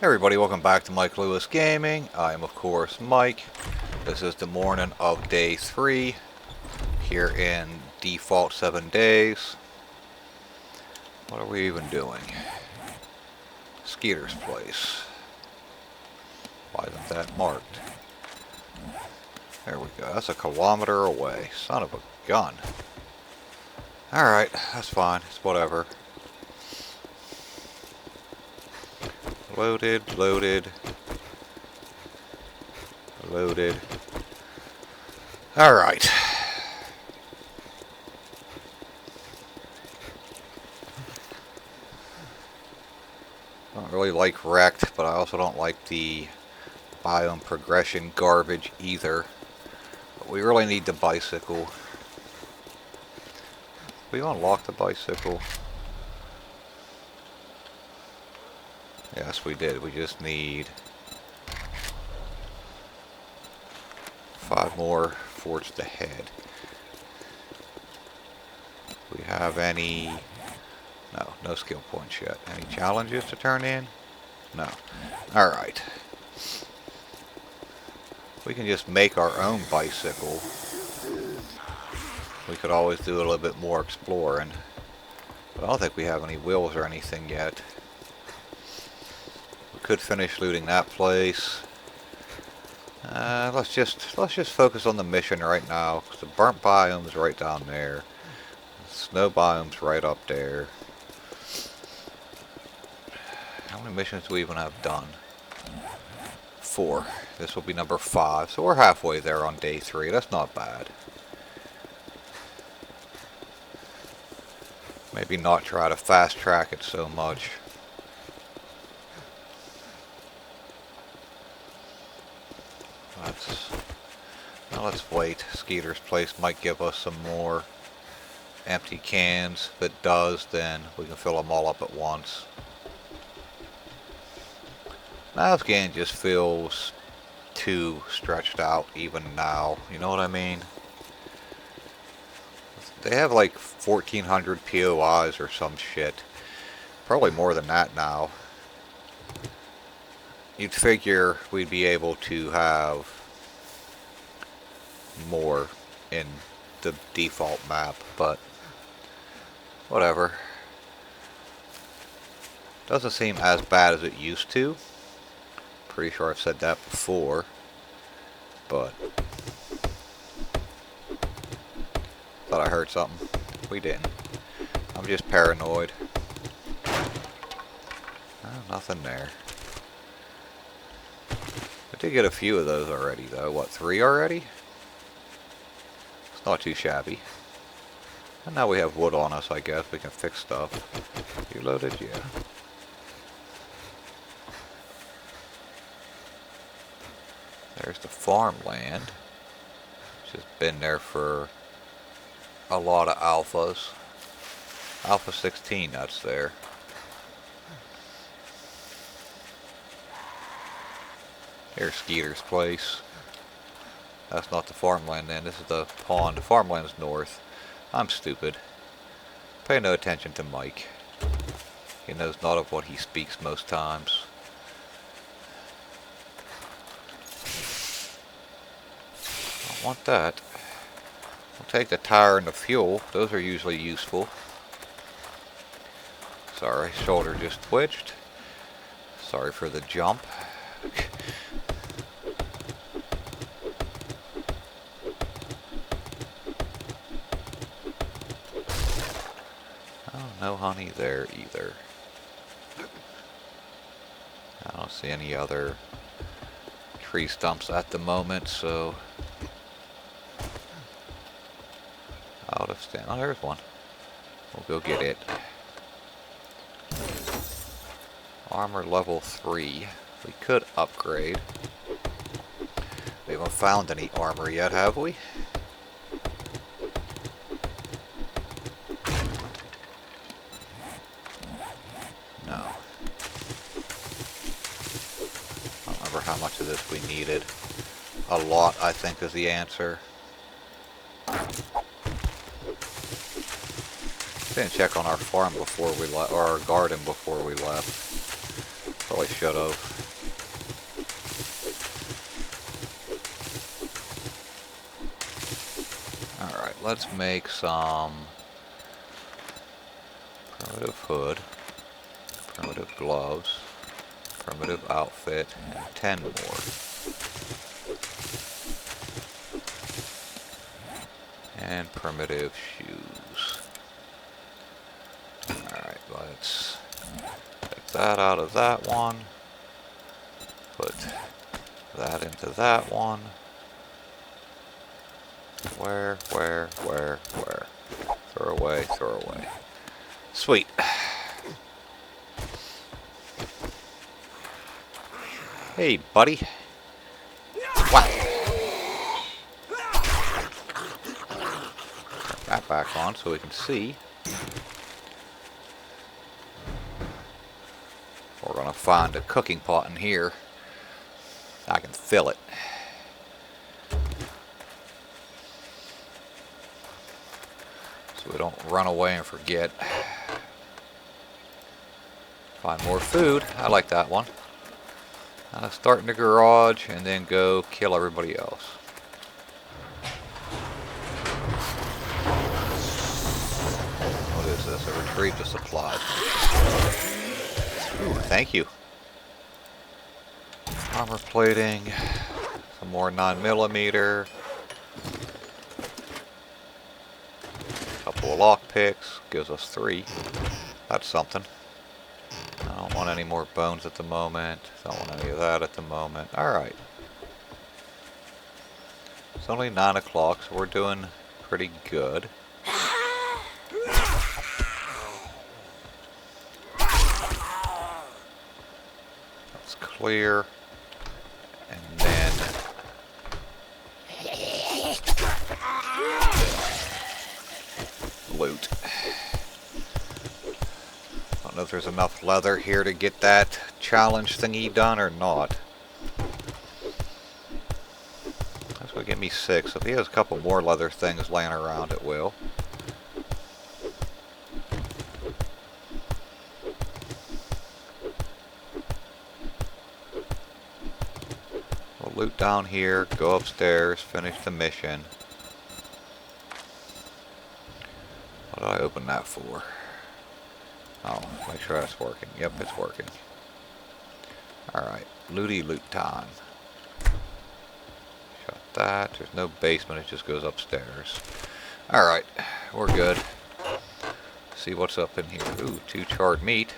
Hey everybody, welcome back to Mike Lewis Gaming. I am of course Mike. This is the morning of day 3 here in default 7 days. What are we even doing? Skeeter's place. Why isn't that marked? There we go. That's a kilometer away. Son of a gun. Alright, that's fine. It's whatever. Loaded, loaded. Loaded. Alright. Don't really like wrecked, but I also don't like the biome progression garbage either. But we really need the bicycle. We unlocked the bicycle. Yes, we did. We just need 5 more forged ahead. Do we have any... No skill points yet. Any challenges to turn in? No. Alright. We can just make our own bicycle. We could always do a little bit more exploring. But I don't think we have any wheels or anything yet. We could finish looting that place. Let's just focus on the mission right now. 'Cause the burnt biome's right down there. The snow biome's right up there. How many missions do we even have done? 4. This will be number 5. So we're halfway there on day 3. That's not bad. Maybe not try to fast track it so much. Let's wait. Skeeter's place might give us some more empty cans. If it does, then we can fill them all up at once. Now this game just feels too stretched out even now. You know what I mean? They have like 1,400 POIs or some shit. Probably more than that now. You'd figure we'd be able to have more in the default map, but whatever. Doesn't seem as bad as it used to. Pretty sure I've said that before, but thought I heard something. We didn't. I'm just paranoid. Oh, nothing there. I did get a few of those already though. What, 3 already? It's not too shabby. And now we have wood on us, I guess. We can fix stuff. You loaded? Yeah. There's the farmland. It's just been there for a lot of alphas. Alpha 16, that's there. Here's Skeeter's place. That's not the farmland then, this is the pond. The farmland's north. I'm stupid. Pay no attention to Mike. He knows not of what he speaks most times. I want that. I'll take the tire and the fuel. Those are usually useful. Sorry, shoulder just twitched. Sorry for the jump. Oh, no honey there either. I don't see any other tree stumps at the moment, so I'll just stand. Oh, there's one. We'll go get it. Armor level 3. We could upgrade. We haven't found any armor yet, have we? No. I don't remember how much of this we needed. A lot, I think, is the answer. Didn't check on our farm before we left, or our garden before we left. Felt Probably should have. Alright, let's make some primitive hood, primitive gloves, primitive outfit, and 10 more. And primitive shoes. Alright, let's take that out of that one. Put that into that one. Where? Throw away. Sweet. Hey, buddy. Wow. Turn that back on so we can see. We're gonna find a cooking pot in here. I can fill it. So we don't run away and forget. Find more food. I like that one. Start in the garage and then go kill everybody else. What is this? A retrieve the supplies. Ooh, thank you. Armor plating. Some more 9mm. Couple of lockpicks. Gives us 3. That's something. I don't want any more bones at the moment. Don't want any of that at the moment. Alright. It's only 9 o'clock, so we're doing pretty good. Let's clear. And then... loot. I don't know if there's enough leather here to get that challenge thingy done or not. That's gonna get me 6. If he has a couple more leather things laying around, it will. We'll loot down here, go upstairs, finish the mission. What did I open that for? Oh, make sure that's working. Yep, it's working. Alright, looty loot time. Shut that. There's no basement, it just goes upstairs. Alright, we're good. See what's up in here. Ooh, 2 charred meat.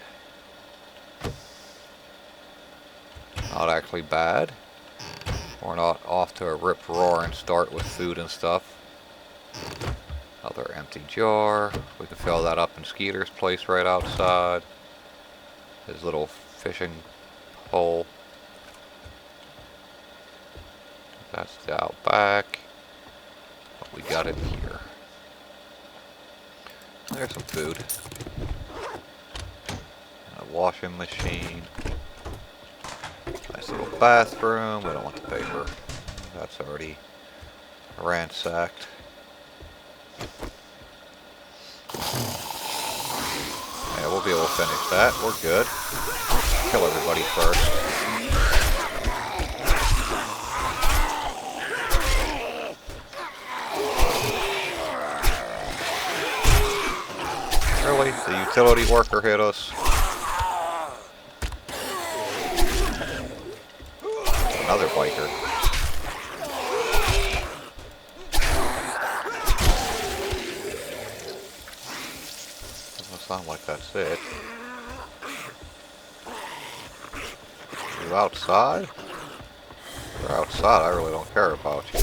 Not actually bad. We're not off to a rip-roaring start with food and stuff. Another empty jar. We can fill that up in Skeeter's place right outside. His little fishing hole. That's the out back. What we got in here. There's some food. And a washing machine. Nice little bathroom. We don't want the paper. That's already ransacked. Yeah, we'll be able to finish that. We're good. Kill everybody first. Really? The utility worker hit us? Another biker. Sound like that's it. You outside? If you're outside, I really don't care about you.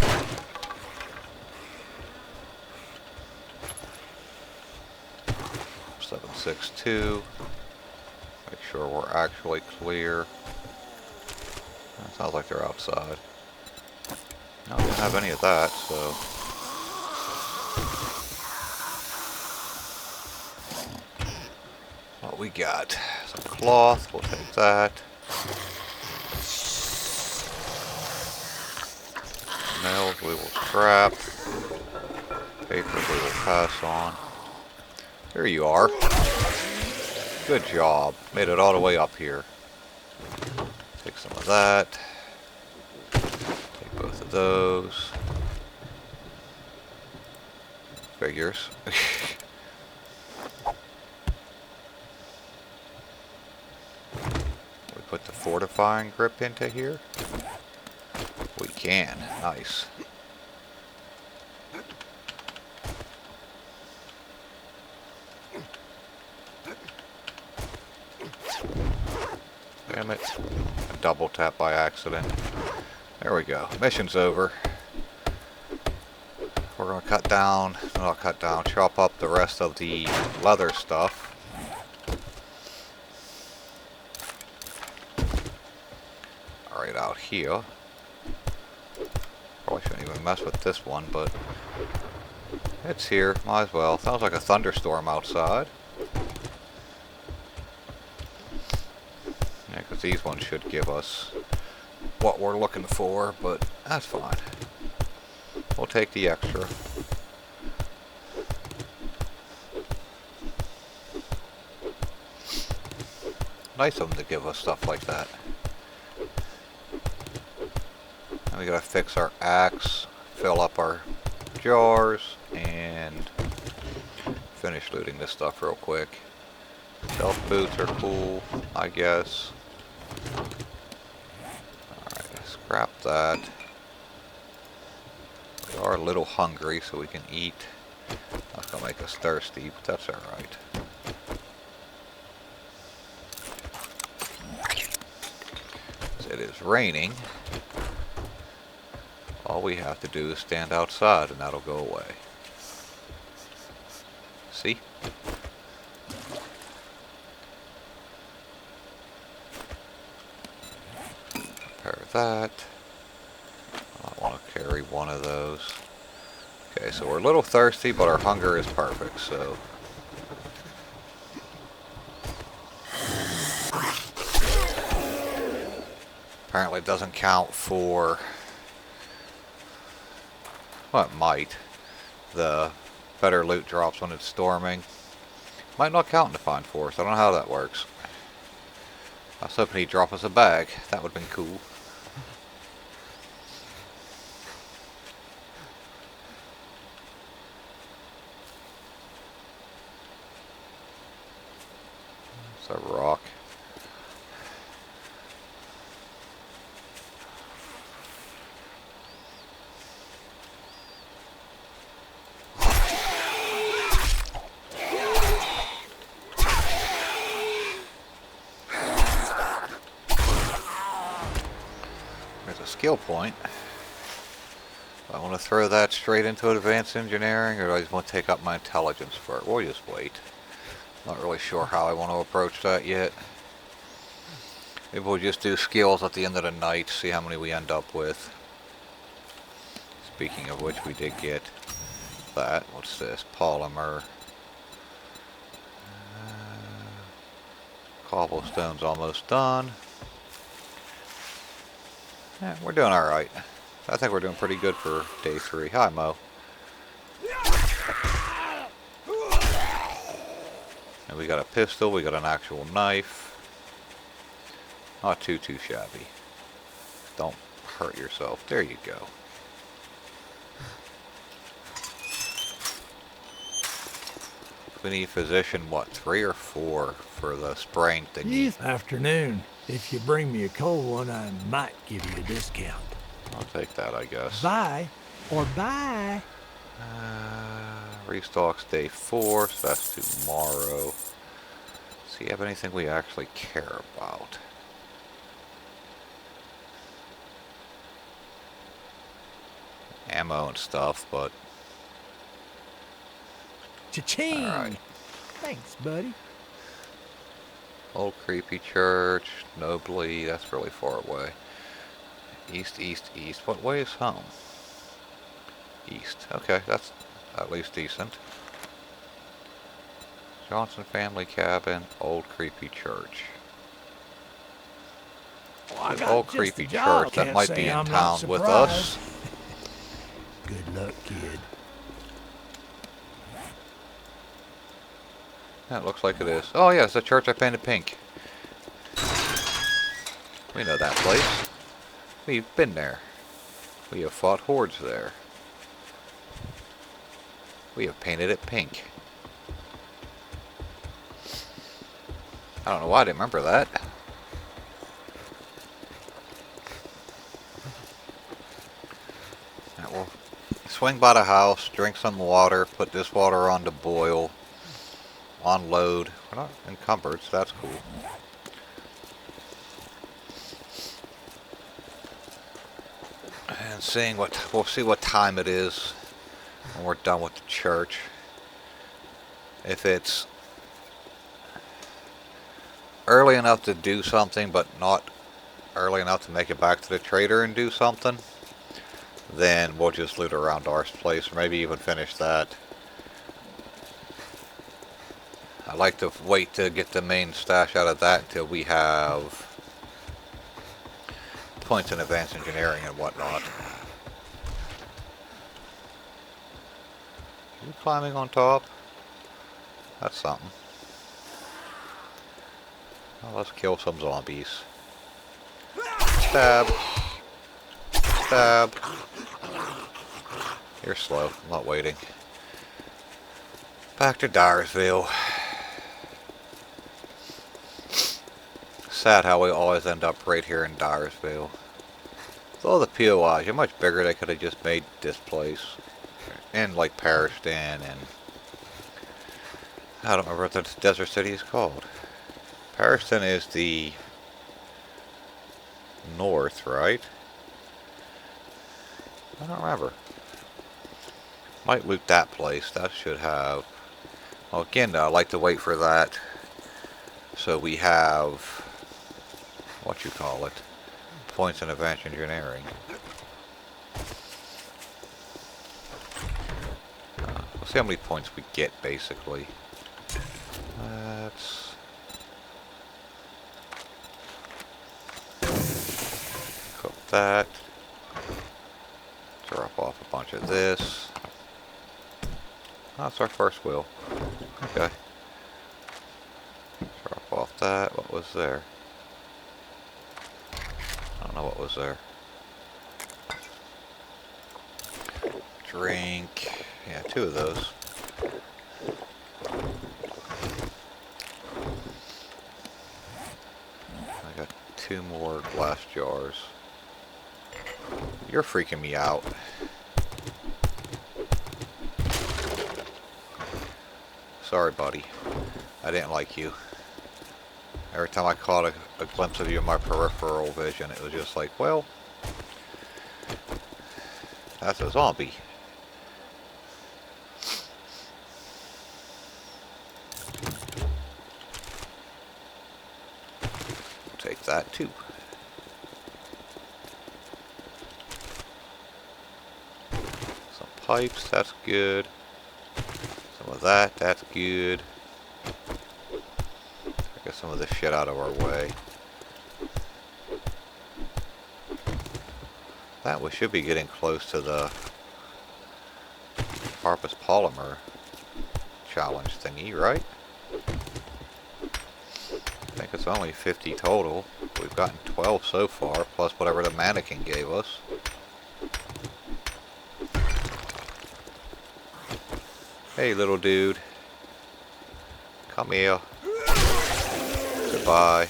$762. Make sure we're actually clear. That sounds like they're outside. No, I didn't have any of that, so... what we got? Some cloth, we'll take that. Nails we will scrap. Paper we will pass on. Here you are. Good job. Made it all the way up here. Take some of that. Take both of those. Figures. We put the fortifying grip into here? We can. Nice. Damn it. A double tap by accident. There we go. Mission's over. We're going to chop up the rest of the leather stuff. Right out here. Probably shouldn't even mess with this one, but it's here. Might as well. Sounds like a thunderstorm outside. Yeah, because these ones should give us what we're looking for, but that's fine. We'll take the extra. Nice of them to give us stuff like that. And we gotta fix our axe, fill up our jars, and finish looting this stuff real quick. Stealth boots are cool, I guess. Alright, scrap that. We are a little hungry, so we can eat. That's gonna make us thirsty, but that's alright. It is raining. All we have to do is stand outside and that'll go away. See? Repair that. I want to carry one of those. Okay, so we're a little thirsty, but our hunger is perfect, so. Apparently it doesn't count for, well, it might. The better loot drops when it's storming. Might not count in Defined Forest. I don't know how that works. I was hoping he'd drop us a bag. That would have been cool. It's a rock. Skill point. Do I want to throw that straight into advanced engineering, or do I just want to take up my intelligence for it? We'll just wait. Not really sure how I want to approach that yet. Maybe we'll just do skills at the end of the night, see how many we end up with. Speaking of which, we did get that. What's this? Polymer. Cobblestone's almost done. Yeah, we're doing alright. I think we're doing pretty good for day 3. Hi, Mo. And we got a pistol, we got an actual knife. Not too shabby. Don't hurt yourself. There you go. We need physician, what, 3 or 4 for the spraying thingy? Afternoon. If you bring me a cold one, I might give you a discount. I'll take that, I guess. Bye. Or bye. Restocks day 4, so that's tomorrow. See, have anything we actually care about? Ammo and stuff, but... Cha-ching! Alright. Thanks, buddy. Old Creepy Church, Nobly, that's really far away. East. What way is home? East. Okay, that's at least decent. Johnson Family Cabin, Old Creepy Church. Well, The Old Creepy Church that might be in town with us. Good luck, kid. Yeah, it looks like it is. Oh yeah, it's the church I painted pink. We know that place. We've been there. We have fought hordes there. We have painted it pink. I don't know why I didn't remember that. Alright, we'll swing by the house, drink some water, put this water on to boil, unload. We're not encumbered, so that's cool. And we'll see what time it is when we're done with the church. If it's early enough to do something, but not early enough to make it back to the trader and do something, then we'll just loot around our place, or maybe even finish that. I like to wait to get the main stash out of that until we have points in advanced engineering and whatnot. You climbing on top? That's something. Well, let's kill some zombies. Stab. Stab. You're slow. I'm not waiting. Back to Dyersville. Sad how we always end up right here in Dyersville. With all the POIs, you're much bigger. They could have just made this place. And like Pariston and I don't remember what the desert city is called. Pariston is the north, right? I don't remember. Might loot that place. That should have... Well, again, I like to wait for that. So we have... what you call it? Points in advanced engineering. We'll see how many points we get, basically. Let's... cook that. Drop off a bunch of this. Oh, that's our first wheel. Okay. Drop off that. What was there? I don't know what was there. Drink. Yeah, 2 of those. I got 2 more glass jars. You're freaking me out. Sorry, buddy. I didn't like you. Every time I caught a glimpse of you in my peripheral vision, it was just like, well, that's a zombie. Take that too. Some pipes, that's good. Some of that, that's good. Get some of this shit out of our way. That we should be getting close to the Harpus Polymer challenge thingy, right? I think it's only 50 total. We've gotten 12 so far, plus whatever the mannequin gave us. Hey, little dude. Come here. Goodbye.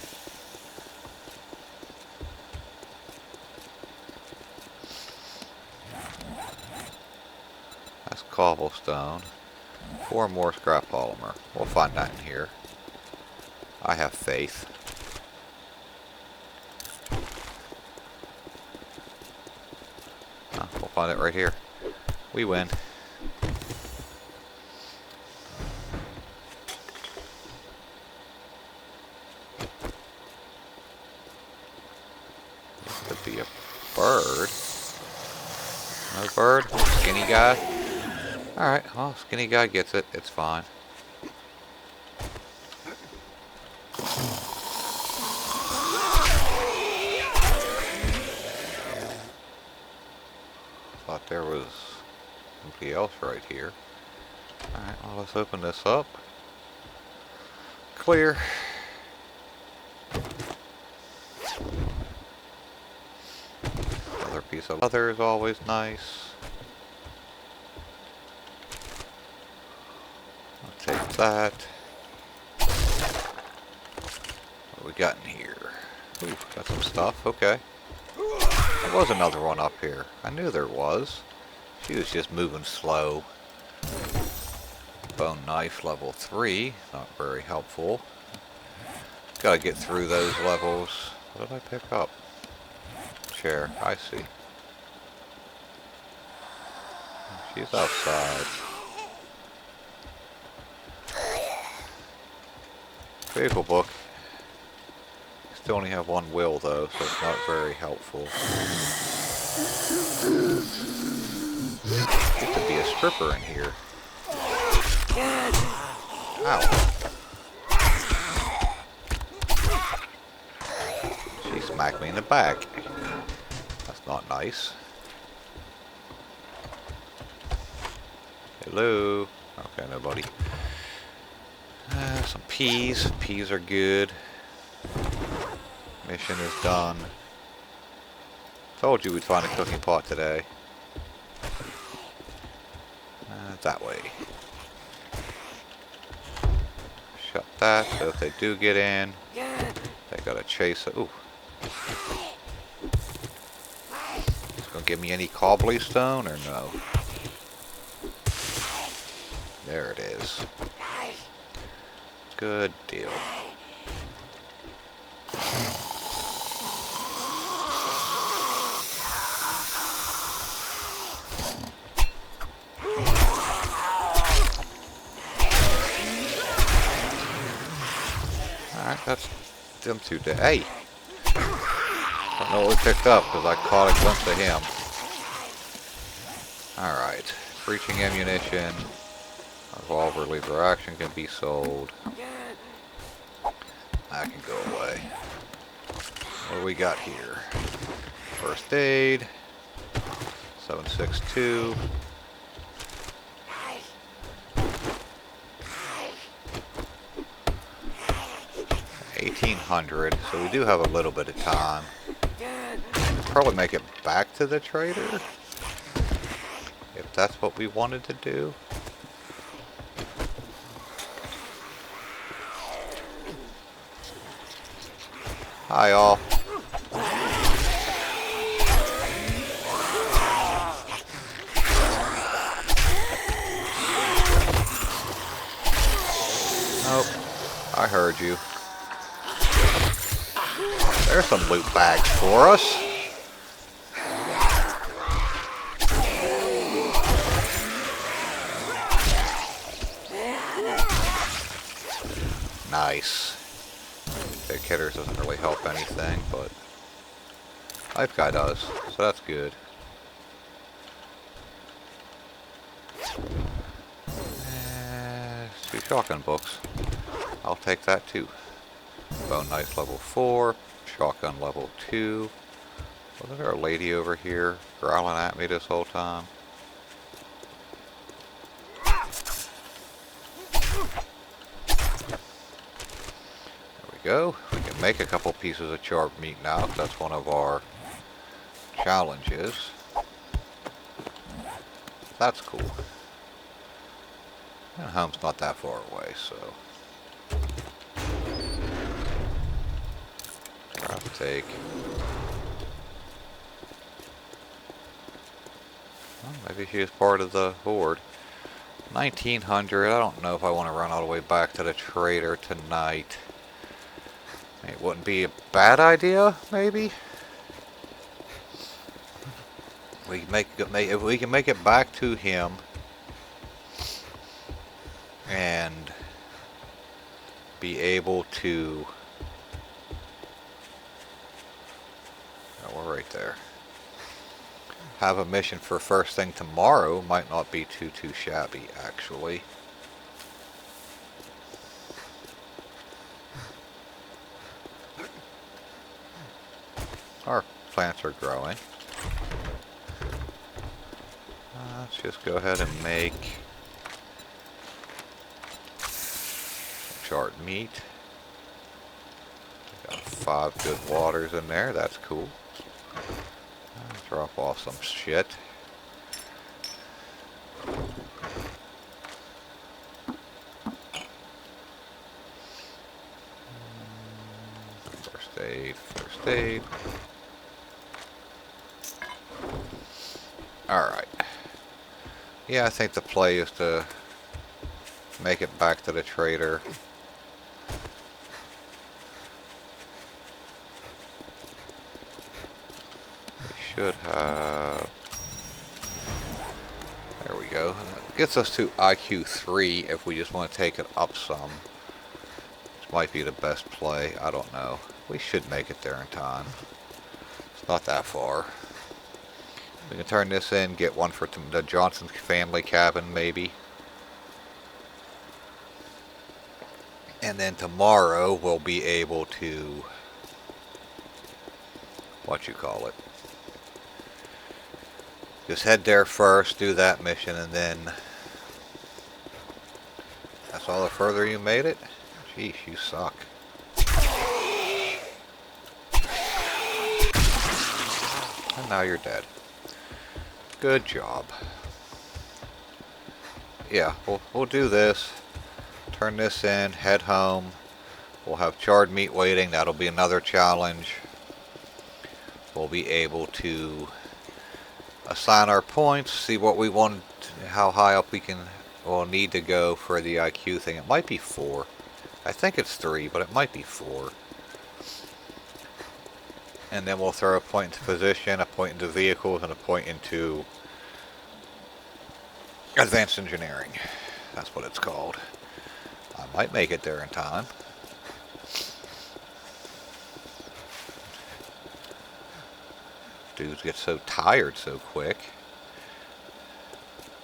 That's cobblestone. 4 more scrap polymer. We'll find that in here. I have faith. We'll find it right here. We win. Could be a bird. No bird? Skinny guy? Alright, well, skinny guy gets it. It's fine. Thought there was somebody else right here. Alright, well, let's open this up. Clear. Piece of leather is always nice. I'll take that. What we got in here? Ooh, got some stuff. Okay. There was another one up here. I knew there was. She was just moving slow. Bone knife level 3. Not very helpful. Gotta get through those levels. What did I pick up? Chair. I see. She's outside. Vehicle book. Still only have one will though, so it's not very helpful. Used to be a stripper in here. Ow. She smacked me in the back. That's not nice. Hello. Okay, nobody. Some peas. Peas are good. Mission is done. Told you we'd find a cooking pot today. That way. Shut that, so if they do get in, they gotta chase it. Ooh. It's gonna give me any cobbly stone or no? There it is. Good deal. Alright, that's them two dead. Hey! Don't know what we picked up because I caught a glimpse of him. Alright. Breaching ammunition. Revolver lever action can be sold. That can go away. What do we got here? First aid. 762. $1,800, so we do have a little bit of time. Probably make it back to the trader, if that's what we wanted to do. Hi all. Nope, I heard you. There's some loot bags for us. Nice. Big hitters doesn't really help anything, but Knife Guy does, so that's good. Two shotgun books. I'll take that too. Bone knife level 4, shotgun level 2. Wasn't there a lady over here growling at me this whole time? Go. We can make a couple pieces of charred meat now. That's one of our challenges. That's cool. And home's not that far away, so. Craft take. Well, maybe she is part of the horde. 1900. I don't know if I want to run all the way back to the trader tonight. It wouldn't be a bad idea, maybe. If we can make it back to him and be able to. Oh, we're right there. Have a mission for first thing tomorrow might not be too shabby, actually. Our plants are growing. Let's just go ahead and make charred meat. Got 5 good waters in there, that's cool. Drop off some shit. First aid, first aid. Alright. Yeah, I think the play is to make it back to the trader. We should have... There we go. Gets us to IQ 3 if we just want to take it up some. This might be the best play. I don't know. We should make it there in time. It's not that far. We can turn this in, get one for the Johnson family cabin maybe. And then tomorrow we'll be able to, just head there first, do that mission, and then that's all the further you made it? Sheesh, you suck. And now you're dead. Good job. Yeah, we'll do this. Turn this in, head home. We'll have charred meat waiting. That'll be another challenge. We'll be able to assign our points, see what we want, how high up we'll need to go for the IQ thing. It might be 4. I think it's 3, but it might be 4. And then we'll throw a point into position, a point into vehicles, and a point into advanced engineering. That's what it's called. I might make it there in time. Dudes get so tired so quick.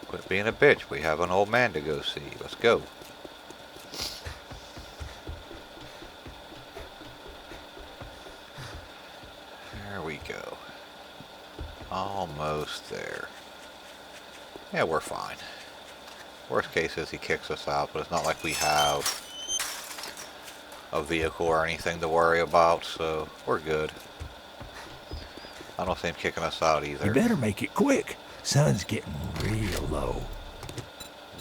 Quit being a bitch. We have an old man to go see. Let's go. There we go. Almost there. Yeah, we're fine. Worst case is he kicks us out, but it's not like we have a vehicle or anything to worry about, so we're good. I don't see him kicking us out either. You better make it quick. Sun's getting real low.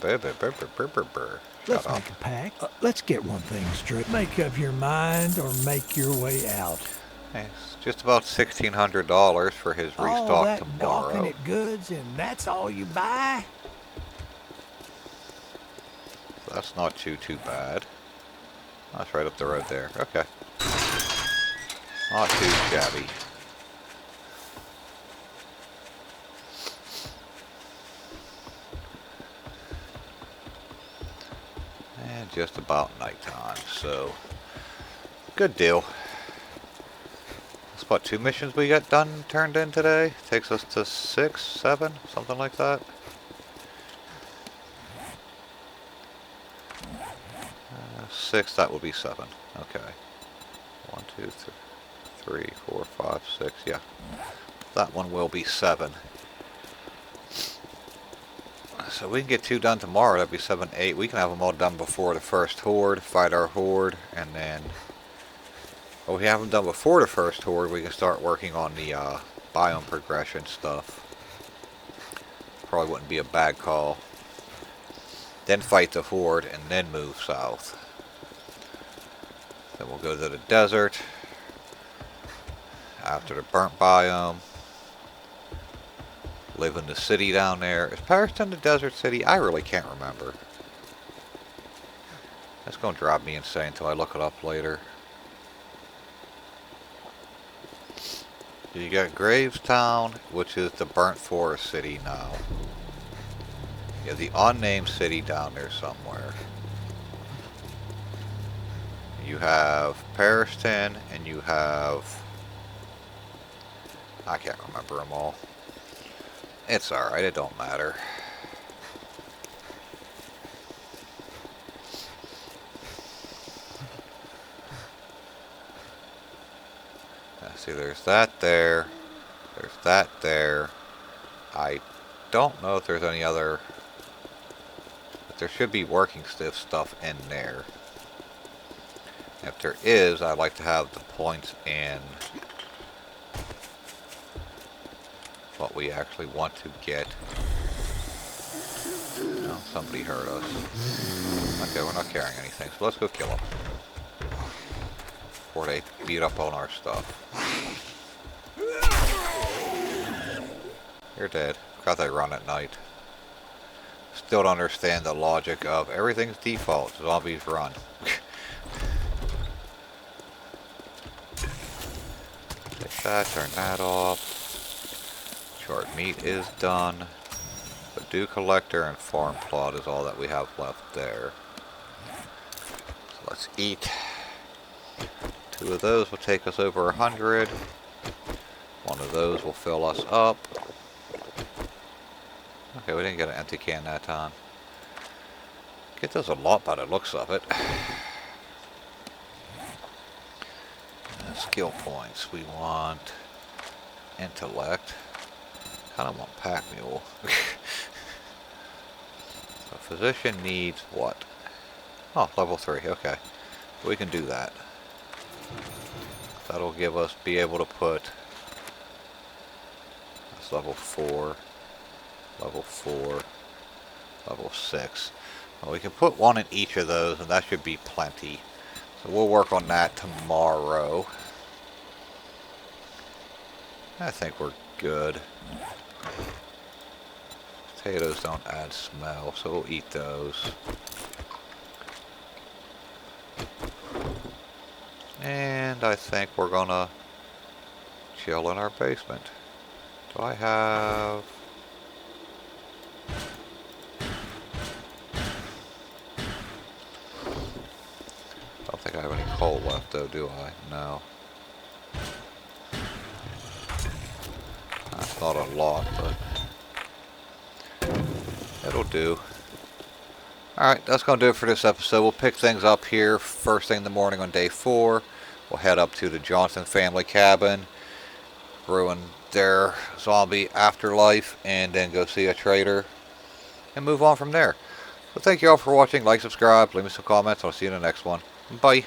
Shut Let's up. make a pact. Let's get one thing straight. Make up your mind or make your way out. It's just about $1,600 for his All restock that tomorrow. gawking at goods and that's all you buy? So that's not too bad. That's right up the road there. Okay. Not too shabby. And just about nighttime, so good deal. That's about 2 missions we got turned in today. Takes us to 6, 7, something like that. 6, that would be 7. Okay. 1, 2, 3, 4, 5, 6. Yeah. That one will be 7. So we can get 2 done tomorrow. That'd be 7, 8. We can have them all done before the first horde, fight our horde, and then... Well, we have them done before the first horde. We can start working on the biome progression stuff. Probably wouldn't be a bad call. Then fight the horde, and then move south. Then we'll go to the desert. After the burnt biome. Live in the city down there. Is Pariston the desert city? I really can't remember. That's going to drive me insane until I look it up later. You got Gravestown, which is the burnt forest city now. You have the unnamed city down there somewhere. You have Pariston, and you have... I can't remember them all. It's alright, it don't matter. See, there's that there. There's that there. I don't know if there's any other... But there should be working stiff stuff in there. If there is, I'd like to have the points in what we actually want to get. Oh, somebody hurt us. Okay, we're not carrying anything, so let's go kill them. Before they beat up on our stuff. You're dead. Forgot they run at night. Still don't understand the logic of everything's default. Zombies run. Take that, turn that off. Short meat is done. The dew collector and farm plot is all that we have left there. So let's eat. 2 of those will take us over 100. 1 of those will fill us up. Okay, we didn't get an empty can that time. Get those a lot by the looks of it. Skill points. We want intellect. Kind of want pack mule. A physician needs what? Oh, level 3. Okay, we can do that. That'll give us be able to put. That's level 4. Level 4, level 6. Well, we can put 1 in each of those, and that should be plenty. So we'll work on that tomorrow. I think we're good. Potatoes don't add smell, so we'll eat those. And I think we're gonna chill in our basement. Do I have... I don't think I have any coal left though, do I? No. That's not a lot, but it'll do. Alright, that's going to do it for this episode. We'll pick things up here first thing in the morning on day 4. We'll head up to the Johnson family cabin, ruin their zombie afterlife, and then go see a trader and move on from there. So thank you all for watching. Like, subscribe, leave me some comments. I'll see you in the next one. Bye.